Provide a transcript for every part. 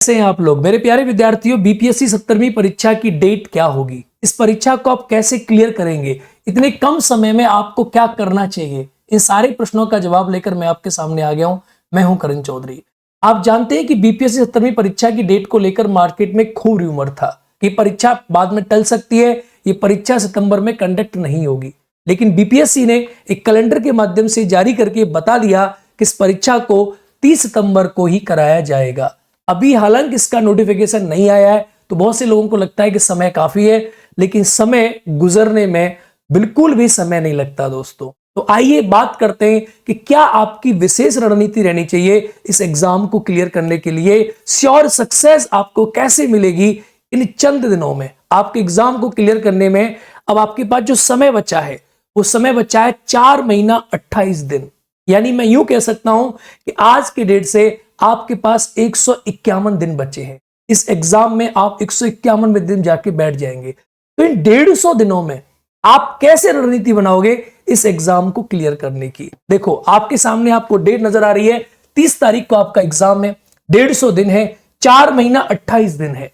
कैसे हैं आप लोग मेरे प्यारे विद्यार्थियों। बीपीएससी 70वीं परीक्षा की डेट क्या होगी, इस परीक्षा को आप कैसे क्लियर करेंगे, इतने कम समय में आपको क्या करना चाहिए, इन सारे प्रश्नों का जवाब लेकर मैं आपके सामने आ गया हूं। मैं हूं करण चौधरी। आप जानते हैं कि बीपीएससी 70वीं परीक्षा की डेट को लेकर मार्केट में खूब रूमर था कि परीक्षा बाद में टल सकती है, ये परीक्षा सितंबर में कंडक्ट नहीं होगी। लेकिन बीपीएससी ने एक कैलेंडर के माध्यम से जारी करके बता दिया कि इस परीक्षा को 30 सितंबर को ही कराया जाएगा। अभी हालांकि इसका नोटिफिकेशन नहीं आया है, तो बहुत से लोगों को लगता है कि समय काफी है, लेकिन समय गुजरने में बिल्कुल भी समय नहीं लगता दोस्तों। तो आइए बात करते हैं कि क्या आपकी विशेष रणनीति रहनी चाहिए इस एग्जाम को क्लियर करने के लिए। श्योर सक्सेस आपको कैसे मिलेगी इन चंद दिनों में। आपके एग्जाम को क्लियर करने में अब आपके पास जो समय बचा है वो समय बचा है 4 महीना 28 दिन। यानी मैं यूं कह सकता हूं कि आज की डेट से आपके पास 151 दिन बचे हैं। इस एग्जाम में आप 151 दिन जाके बैठ जाएंगे। तो इन 150 दिनों में आप कैसे रणनीति बनाओगे इस एग्जाम को क्लियर करने की। देखो आपके सामने आपको डेट नजर आ रही है, 30 तारीख को आपका एग्जाम है, 150 दिन है, 4 महीना 28 दिन है।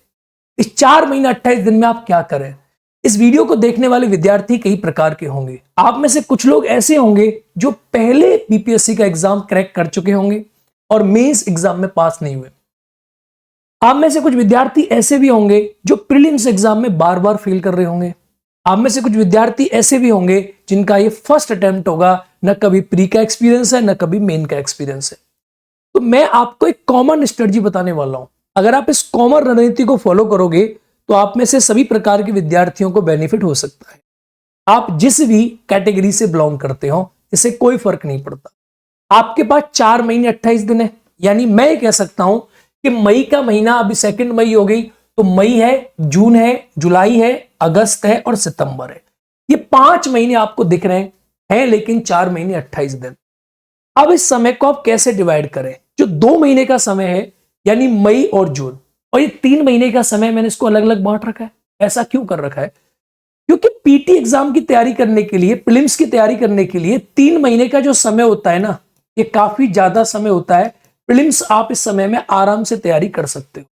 इस 4 महीना 28 दिन में आप क्या करें। इस वीडियो को देखने वाले विद्यार्थी कई प्रकार के होंगे। आप में से कुछ लोग ऐसे होंगे जो पहले बीपीएससी का एग्जाम क्रैक कर चुके होंगे और मेंस एग्जाम में पास नहीं हुए। आप में से कुछ विद्यार्थी ऐसे भी होंगे जो प्रीलिम्स एग्जाम में बार बार फेल कर रहे होंगे। आप में से कुछ विद्यार्थी ऐसे भी होंगे जिनका ये फर्स्ट अटेम्प्ट होगा, न कभी प्री का एक्सपीरियंस है न कभी मेन का एक्सपीरियंस है। तो मैं आपको एक कॉमन स्ट्रेटजी बताने वाला हूं। अगर आप इस कॉमन रणनीति को फॉलो करोगे तो आप में से सभी प्रकार के विद्यार्थियों को बेनिफिट हो सकता है। आप जिस भी कैटेगरी से बिलोंग करते हो इससे कोई फर्क नहीं पड़ता। आपके पास 4 महीने 28 दिन है। यानी मैं ये कह सकता हूं कि मई का महीना अभी 2 मई हो गई, तो मई है, जून है, जुलाई है, अगस्त है और सितंबर है। ये 5 महीने आपको दिख रहे हैं, लेकिन 4 महीने 28 दिन। अब इस समय को आप कैसे डिवाइड करें। जो 2 महीने का समय है यानी मई और जून, और ये 3 महीने का समय, मैंने इसको अलग अलग बांट रखा है। ऐसा क्यों कर रखा है? क्योंकि पीटी एग्जाम की तैयारी करने के लिए, प्रीलिम्स की तैयारी करने के लिए 3 महीने का जो समय होता है ना, ये काफी ज्यादा समय होता है। प्रीलिम्स आप इस समय में आराम से तैयारी कर सकते हो।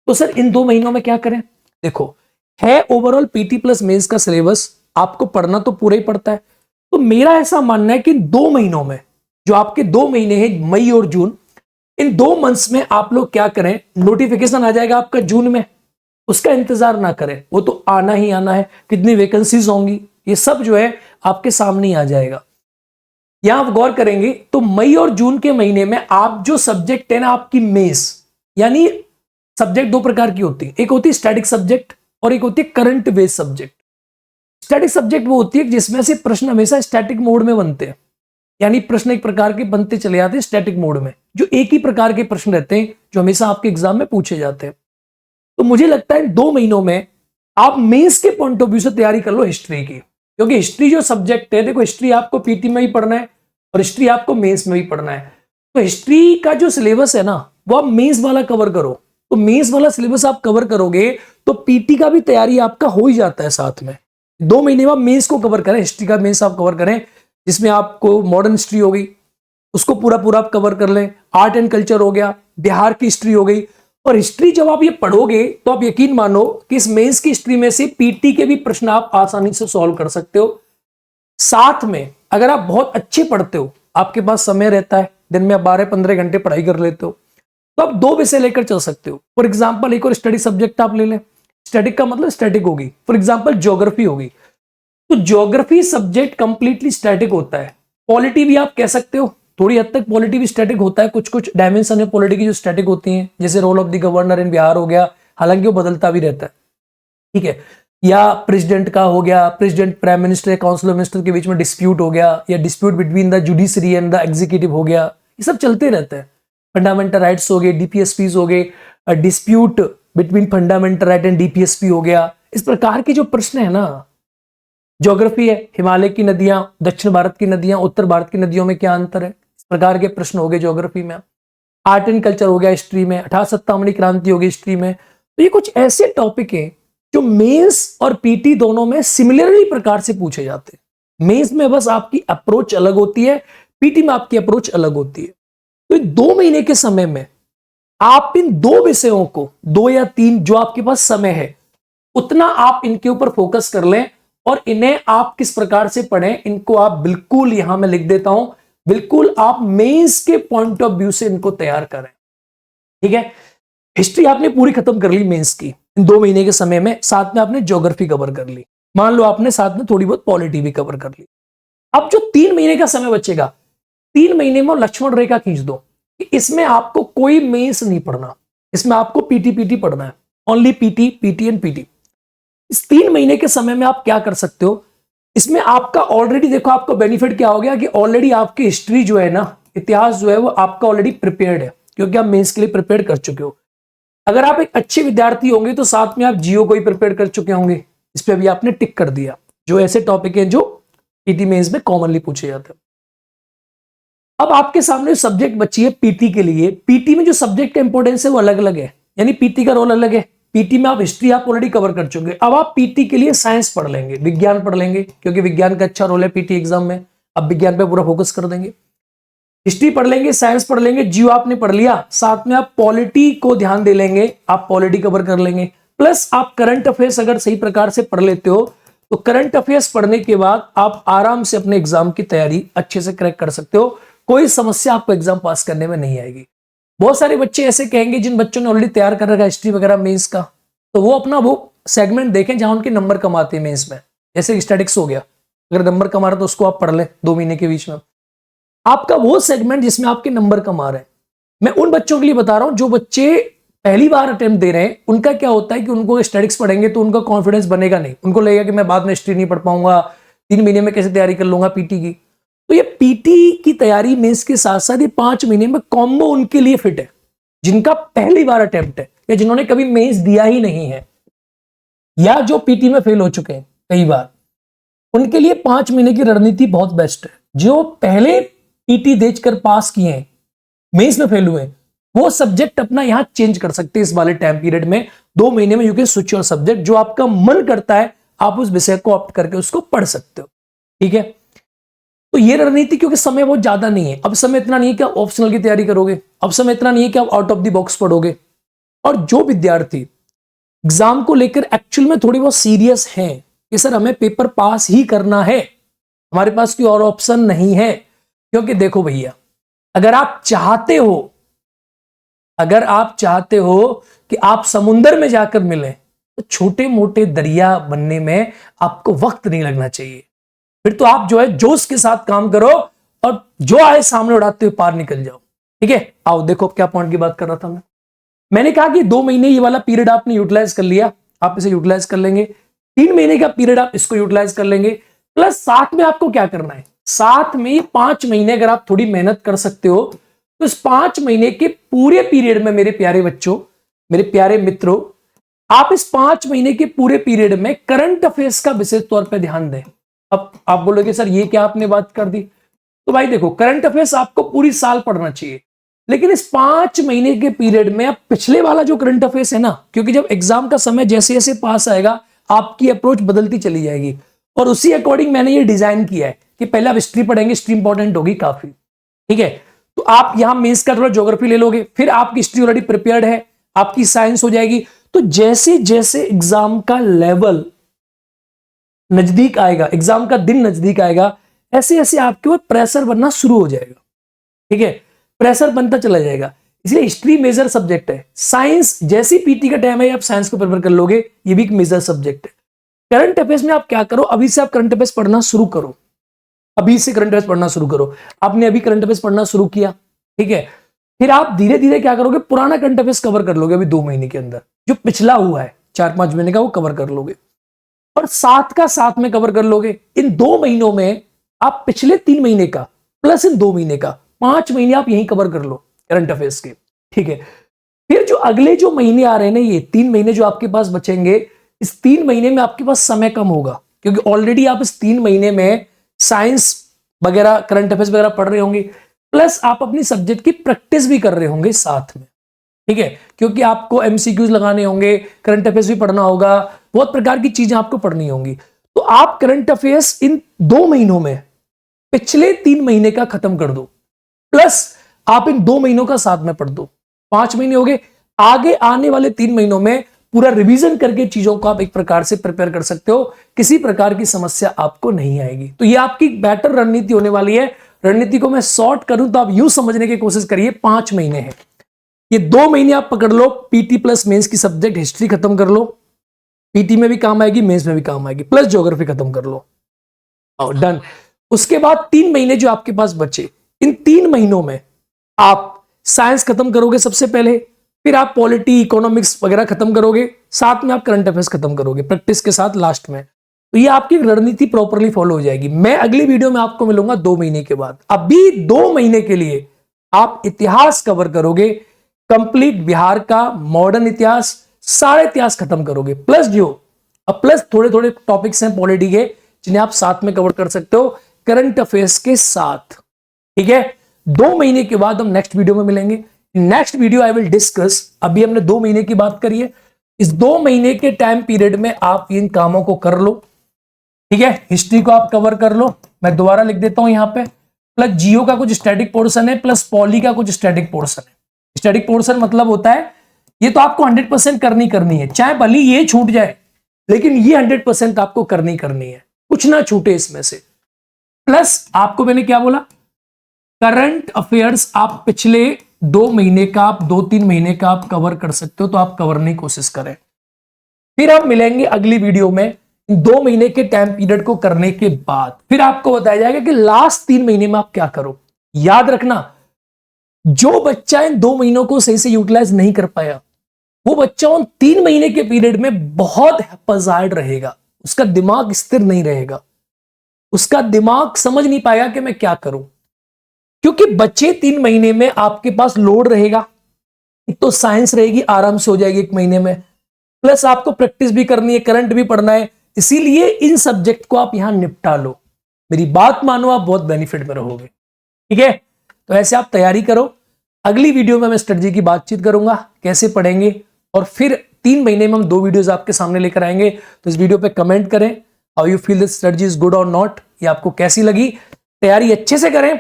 तो सर इन 2 महीनों में क्या करें? देखो, है ओवरऑल पीटी प्लस मेंस का सिलेबस, आपको पढ़ना तो पूरा ही पड़ता है। तो मेरा ऐसा मानना है कि 2 महीनों में, जो आपके 2 महीने हैं मई और जून, इन 2 मंथ्स में आप लोग क्या करें, नोटिफिकेशन आ जाएगा आपका जून में, उसका इंतजार ना करें, वो तो आना ही आना है। कितनी वैकेंसीज होंगी ये सब जो है आपके सामने ही आ जाएगा। यहां आप गौर करेंगे तो मई और जून के महीने में आप जो सब्जेक्ट है ना, आपकी मेंस, यानी सब्जेक्ट 2 प्रकार की होती है। एक होती है स्टैटिक सब्जेक्ट और एक होती है current based subject. Static subject वो होती है जिसमें से प्रश्न हमेशा स्टैटिक मोड में बनते हैं, यानी प्रश्न एक प्रकार के बनते चले जाते हैं स्टैटिक मोड में, जो एक ही प्रकार के प्रश्न रहते हैं जो हमेशा आपके एग्जाम में पूछे जाते हैं। तो मुझे लगता है 2 महीनों में आप मेंस के पॉइंट ऑफ व्यू से तैयारी कर लो हिस्ट्री की, क्योंकि हिस्ट्री जो सब्जेक्ट है, देखो हिस्ट्री आपको पीटी में भी पढ़ना है और हिस्ट्री आपको मेंस में भी पढ़ना है। तो हिस्ट्री का जो सिलेबस है ना, वो आप मेंस वाला कवर करो। तो मेंस वाला सिलेबस आप कवर करोगे तो पीटी का भी तैयारी आपका हो ही जाता है साथ में। 2 महीने में आप मेंस को कवर करें, हिस्ट्री का मेंस आप कवर करें, जिसमें आपको मॉडर्न हिस्ट्री हो गई, उसको पूरा पूरा आप कवर कर लें। आर्ट एंड कल्चर हो गया, बिहार की हिस्ट्री हो गई। और हिस्ट्री जब आप ये पढ़ोगे तो आप यकीन मानो कि इस मेंस की हिस्ट्री में से पीटी के भी प्रश्न आप आसानी से सॉल्व कर सकते हो। साथ में अगर आप बहुत अच्छे पढ़ते हो, आपके पास समय रहता है, दिन में आप 12-15 घंटे पढ़ाई कर लेते हो, तो आप 2 विषय लेकर चल सकते हो। फॉर एग्जाम्पल एक और स्टडी सब्जेक्ट आप ले लें। स्टैटिक का मतलब स्टैटिक होगी, फॉर एग्जाम्पल ज्योग्राफी होगी, तो ज्योग्राफी सब्जेक्ट कंप्लीटली स्टैटिक होता है। पॉलिटी भी आप कह सकते हो, थोड़ी हद तक पॉलिटी भी स्टैटिक होता है। कुछ कुछ डायमेंशन है पॉलिटी की जो स्टैटिक होती हैं, जैसे role of the governor in Bihar हो गया, हालांकि वो बदलता भी रहता है, ठीक है। या प्रेसिडेंट का हो गया, प्रेसिडेंट प्राइम मिनिस्टर या काउंसिल ऑफ मिनिस्टर के बीच में डिस्प्यूट हो गया, या dispute between the judiciary and the executive हो गया, ये सब चलते रहते हैं। फंडामेंटल राइट्स हो गए, डीपीएसपी हो गए, dispute between fundamental right and DPSP हो गया। इस प्रकार के जो प्रश्न है ना, ज्योग्राफी है, हिमालय की नदियां, दक्षिण भारत की नदियां, उत्तर भारत की नदियों में क्या अंतर है, इस प्रकार के प्रश्न हो गए ज्योग्राफी में। आर्ट एंड कल्चर हो गया हिस्ट्री में, 1857 क्रांति हो गई हिस्ट्री में। तो ये कुछ ऐसे टॉपिक हैं जो मेंस और पीटी दोनों में सिमिलरली प्रकार से पूछे जाते हैं। मेंस में बस आपकी अप्रोच अलग होती है, पीटी में आपकी अप्रोच अलग होती है। तो 2 महीने के समय में आप इन दो विषयों को, 2 या 3 जो आपके पास समय है उतना आप इनके ऊपर फोकस कर लें और इन्हें आप किस प्रकार से पढ़ें, इनको आप बिल्कुल यहां मैं लिख देता हूं, बिल्कुल आप मेंस के पॉइंट ऑफ व्यू से इनको तैयार करें। ठीक है, हिस्ट्री आपने पूरी खत्म कर ली मेंस की इन 2 महीने के समय में, साथ में आपने ज्योग्राफी कवर कर ली, मान लो आपने साथ में थोड़ी बहुत पॉलिटी भी कवर कर ली। अब जो 3 महीने का समय बचेगा, 3 महीने में लक्ष्मण रेखा खींच दो कि इसमें आपको कोई मेंस नहीं पढ़ना, इसमें आपको पीटी पढ़ना है, ओनली पीटी एंड पीटी। इस 3 महीने के समय में आप क्या कर सकते हो, इसमें आपका ऑलरेडी देखो आपको बेनिफिट क्या हो गया कि ऑलरेडी आपकी हिस्ट्री जो है ना, इतिहास जो है वो आपका ऑलरेडी प्रिपेयर्ड है, क्योंकि आप मेंस के लिए प्रिपेयर कर चुके हो। अगर आप एक अच्छे विद्यार्थी होंगे तो साथ में आप जियो को ही प्रिपेयर कर चुके होंगे, इस पे भी आपने टिक कर दिया, जो ऐसे टॉपिक है जो पीटी मेंस में कॉमनली पूछे जाते हैं। अब आपके सामने सब्जेक्ट बची है पीटी के लिए। पीटी में जो सब्जेक्ट का इंपॉर्टेंस है वो अलग अलग है, यानी पीटी का रोल अलग है। पीटी में आप हिस्ट्री आप ऑलरेडी कवर कर चुके हैं, अब आप पीटी के लिए साइंस पढ़ लेंगे, विज्ञान पढ़ लेंगे, क्योंकि विज्ञान का अच्छा रोल है पीटी एग्जाम में, अब विज्ञान पे पूरा फोकस कर देंगे। हिस्ट्री पढ़ लेंगे, साइंस पढ़ लेंगे, जियो आपने पढ़ लिया, साथ में आप पॉलिटी को ध्यान दे लेंगे, आप पॉलिटी कवर कर लेंगे। प्लस आप करंट अफेयर्स अगर सही प्रकार से पढ़ लेते हो तो करंट अफेयर्स पढ़ने के बाद आप आराम से अपने एग्जाम की तैयारी अच्छे से क्रैक कर सकते हो, कोई समस्या आपको एग्जाम पास करने में नहीं आएगी। बहुत सारे बच्चे ऐसे कहेंगे जिन बच्चों ने ऑलरेडी तैयार कर रखा है हिस्ट्री वगैरह मेंस का, तो वो अपना वो सेगमेंट देखें जहां उनके नंबर कम आते हैं मेंस में, जैसे स्टैटिक्स हो गया, अगर नंबर कम आ रहा तो उसको आप पढ़ लें 2 महीने के बीच में। आपका वो सेगमेंट जिसमें आपके नंबर कम आ रहे हैं, मैं उन बच्चों के लिए बता रहा हूं जो बच्चे पहली बार अटेम्प्ट दे रहे हैं, उनका क्या होता है कि उनको स्टैटिक्स पढ़ेंगे तो उनका कॉन्फिडेंस बनेगा नहीं, उनको लगेगा कि मैं बाद में हिस्ट्री नहीं पढ़ पाऊंगा, 3 महीने में कैसे तैयारी कर लूंगा पीटी की। तो ये पीटी की तैयारी मेंस के साथ साथ ये 5 महीने में कॉम्बो उनके लिए फिट है, जिनका पहली बार अटेम्प्ट है या जिन्होंने कभी मेंस दिया ही नहीं है, या जो पीटी में फेल हो चुके हैं कई बार, उनके लिए 5 महीने की रणनीति बहुत बेस्ट है। जो पहले पीटी देकर पास किए हैं, मेंस में फेल हुए, वो सब्जेक्ट अपना यहां चेंज कर सकते हैं इस वाले टाइम पीरियड में। 2 महीने में you can switch your subject, जो आपका मन करता है आप उस विषय को ऑप्ट करके उसको पढ़ सकते हो। ठीक है, तो ये रणनीति, क्योंकि समय बहुत ज्यादा नहीं है, अब समय इतना नहीं है कि आप ऑप्शनल की तैयारी करोगे, अब समय इतना नहीं है कि आप आउट ऑफ द बॉक्स पढ़ोगे। और जो विद्यार्थी एग्जाम को लेकर एक्चुअल में थोड़ी बहुत सीरियस हैं कि सर हमें पेपर पास ही करना है, हमारे पास कोई और ऑप्शन नहीं है, क्योंकि देखो भैया, अगर आप चाहते हो कि आप समुंदर में जाकर मिले, तो छोटे मोटे दरिया बनने में आपको वक्त नहीं लगना चाहिए। फिर तो आप जो है जोश के साथ काम करो और जो आए सामने उड़ाते हुए पार निकल जाओ। ठीक है, आओ देखो क्या पॉइंट की बात कर रहा था मैंने कहा कि 2 महीने ये वाला पीरियड आपने यूटिलाइज कर लिया, आप इसे यूटिलाइज कर लेंगे। 3 महीने का पीरियड आप इसको यूटिलाइज कर लेंगे, प्लस साथ में आपको क्या करना है, साथ में 5 महीने अगर आप थोड़ी मेहनत कर सकते हो तो इस 5 महीने के पूरे पीरियड में मेरे प्यारे बच्चों, मेरे प्यारे मित्रों, आप इस 5 महीने के पूरे पीरियड में करंट अफेयर्स का विशेष तौर पर ध्यान दें। अब आप बोलोगे सर ये क्या आपने बात कर दी, तो भाई देखो, करंट अफेयर्स आपको पूरी साल पढ़ना चाहिए, लेकिन इस 5 महीने के पीरियड में आप पिछले वाला जो करंट अफेयर्स है ना, क्योंकि जब एग्जाम का समय जैसे जैसे पास आएगा आपकी अप्रोच बदलती चली जाएगी, और उसी अकॉर्डिंग मैंने ये डिजाइन किया है कि पहले आप हिस्ट्री पढ़ेंगे, हिस्ट्री इंपॉर्टेंट होगी काफी। ठीक है, तो आप यहां मेंस का थोड़ा ज्योग्राफी ले लोगे, फिर आपकी हिस्ट्री ऑलरेडी प्रिपेयर्ड है, आपकी साइंस हो जाएगी। तो जैसे जैसे एग्जाम का लेवल नजदीक आएगा, एग्जाम का दिन नजदीक आएगा, ऐसे ऐसे आपके ऊपर प्रेशर बनना शुरू हो जाएगा। ठीक है, प्रेशर बनता चला जाएगा, इसलिए हिस्ट्री मेजर सब्जेक्ट है। साइंस जैसी पीटी का टाइम है आप साइंस को प्रिपेयर कर लोगे, ये भी एक मेजर सब्जेक्ट है। करंट अफेयर्स में आप क्या करो, अभी से आप करंट अफेयर्स पढ़ना शुरू करो, अभी से करंट अफेयर्स पढ़ना शुरू करो। आपने अभी करंट अफेयर्स पढ़ना शुरू किया, ठीक है, फिर आप धीरे धीरे क्या करोगे, पुराना करंट अफेयर्स कवर कर लोगे। अभी 2 महीने के अंदर जो पिछला हुआ है 4-5 महीने का, वो कवर कर लोगे, और साथ का साथ में कवर कर लोगे। इन 2 महीनों में आप पिछले 3 महीने का प्लस इन 2 महीने का 5 महीने आप यहीं कवर कर लो करंट अफेयर्स के। ठीक है, फिर जो अगले जो महीने आ रहे हैं ना, ये 3 महीने जो आपके पास बचेंगे, इस 3 महीने में आपके पास समय कम होगा, क्योंकि ऑलरेडी आप इस 3 महीने में साइंस वगैरह करंट अफेयर्स वगैरह पढ़ रहे होंगे, प्लस आप अपनी सब्जेक्ट की प्रैक्टिस भी कर रहे होंगे साथ में। ठीक है, क्योंकि आपको एमसीक्यूज लगाने होंगे, करंट अफेयर्स भी पढ़ना होगा, बहुत प्रकार की चीजें आपको पढ़नी होंगी। तो आप करंट अफेयर्स इन 2 महीनों में पिछले 3 महीने का खत्म कर दो, प्लस आप इन 2 महीनों का साथ में पढ़ दो। 5 महीने हो गए। आगे आने वाले 3 महीनों में पूरा रिवीजन करके चीजों को आप एक प्रकार से प्रिपेयर कर सकते हो, किसी प्रकार की समस्या आपको नहीं आएगी। तो ये आपकी बेटर रणनीति होने वाली है। रणनीति को मैं शॉर्ट करूं तो आप यूं समझने की कोशिश करिए, 5 महीने हैं, ये 2 महीने आप पकड़ लो, पीटी प्लस मेंस की सब्जेक्ट हिस्ट्री खत्म कर लो, पीटी में भी काम आएगी, मेंस में भी काम आएगी, प्लस ज्योग्राफी खत्म कर लो और डन। उसके बाद 3 महीने जो आपके पास बचे, इन 3 महीनों में आप साइंस खत्म करोगे सबसे पहले, फिर आप पॉलिटी इकोनॉमिक्स वगैरह खत्म करोगे, साथ में आप करंट अफेयर्स खत्म करोगे प्रैक्टिस के साथ लास्ट में। तो ये आपकी रणनीति प्रॉपरली फॉलो हो जाएगी। मैं अगली वीडियो में आपको मिलूंगा 2 महीने के बाद। अभी 2 महीने के लिए आप इतिहास कवर करोगे, कंप्लीट बिहार का मॉडर्न इतिहास, सारे इतिहास खत्म करोगे, प्लस प्लस थोड़े थोड़े टॉपिक्स हैं पॉलिटी के जिन्हें आप साथ में कवर कर सकते हो करंट अफेयर्स के साथ। ठीक है, 2 महीने के बाद हम नेक्स्ट वीडियो में मिलेंगे। Next video I will discuss, अभी हमने 2 महीने की बात करी है, इस 2 महीने के टाइम पीरियड में आप इन कामों को कर लो। ठीक है, हिस्ट्री को आप कवर कर लो, मैं दोबारा लिख देता हूं यहां पे, प्लस जियो का कुछ स्टैटिक पोर्शन है, प्लस पॉली का कुछ स्टैटिक पोर्शन है। स्टैटिक पोर्शन मतलब होता है, ये तो आपको 100% करनी है, चाहे भले ये छूट जाए, लेकिन ये 100% आपको करनी है, कुछ ना छूटे इसमें से। प्लस आपको मैंने क्या बोला, करंट अफेयर्स आप पिछले 2 महीने का, आप 2-3 महीने का आप कवर कर सकते हो, तो आप कवर की कोशिश करें। फिर आप मिलेंगे अगली वीडियो में 2 महीने के टाइम पीरियड को करने के बाद, फिर आपको बताया जाएगा कि लास्ट 3 महीने में आप क्या करो। याद रखना, जो बच्चा इन 2 महीनों को सही से यूटिलाइज नहीं कर पाया, वो बच्चा उन 3 महीने के पीरियड में बहुत हैप्पीजाइड रहेगा, उसका दिमाग स्थिर नहीं रहेगा, उसका दिमाग समझ नहीं पाएगा कि मैं क्या करूं, क्योंकि बच्चे 3 महीने में आपके पास लोड रहेगा, एक तो साइंस रहेगी, आराम से हो जाएगी 1 महीने में, प्लस आपको प्रैक्टिस भी करनी है, करंट भी पढ़ना है, इसीलिए इन सब्जेक्ट को आप यहां निपटा लो। मेरी बात मानो, आप बहुत बेनिफिट में रहोगे। ठीक है, तो ऐसे आप तैयारी करो। अगली वीडियो में मैं स्ट्रेटजी की बातचीत करूंगा, कैसे पढ़ेंगे, और फिर 3 महीने में हम 2 वीडियोस आपके सामने लेकर आएंगे। तो इस वीडियो पे कमेंट करें, how you feel this strategy is good और नॉट, ये आपको कैसी लगी। तैयारी अच्छे से करें,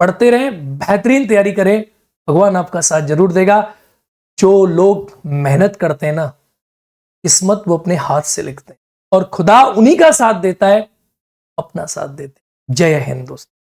पढ़ते रहें, बेहतरीन तैयारी करें, भगवान आपका साथ जरूर देगा। जो लोग मेहनत करते हैं ना, किस्मत वो अपने हाथ से लिखते हैं, और खुदा उन्हीं का साथ देता है, अपना साथ देते हैं। जय हिंद दोस्तों।